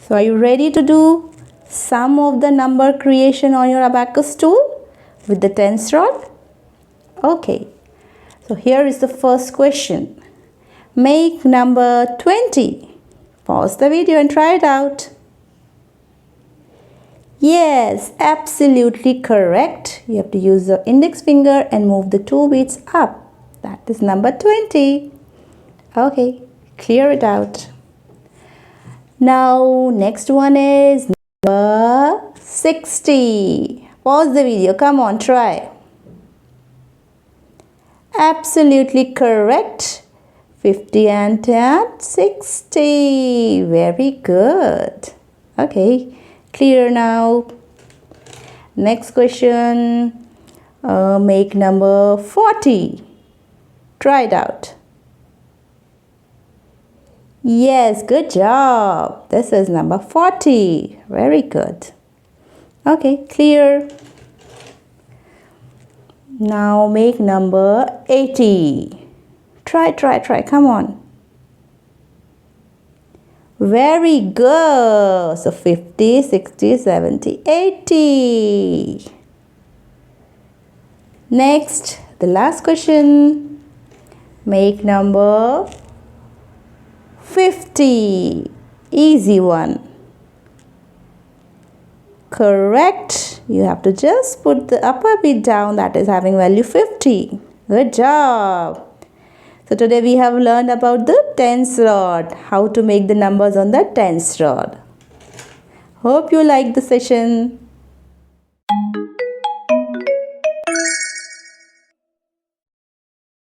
So are you ready to do some of the number creation on your Abacus tool with the tens rod? Okay, so here is the first question. Make number 20. Pause the video and try it out. Yes, absolutely correct. You have to use the index finger and move the 2 beads up. That is number 20. Okay, clear it out. Now, next one is number 60. Pause the video. Come on, try. Absolutely correct. 50 and 10, 60. Very good. Okay, clear now. Next question. Make number 40. Try it out. Yes, good job. This is number 40. Very good. Okay, clear. Now make number 80. Try. Come on. Very good. So 50, 60, 70, 80. Next, the last question. Make number 50. Easy one. Correct. You have to just put the upper bead down, that is having value 50. Good job. So today we have learned about the tens rod, how to make the numbers on the tens rod. Hope you liked the session.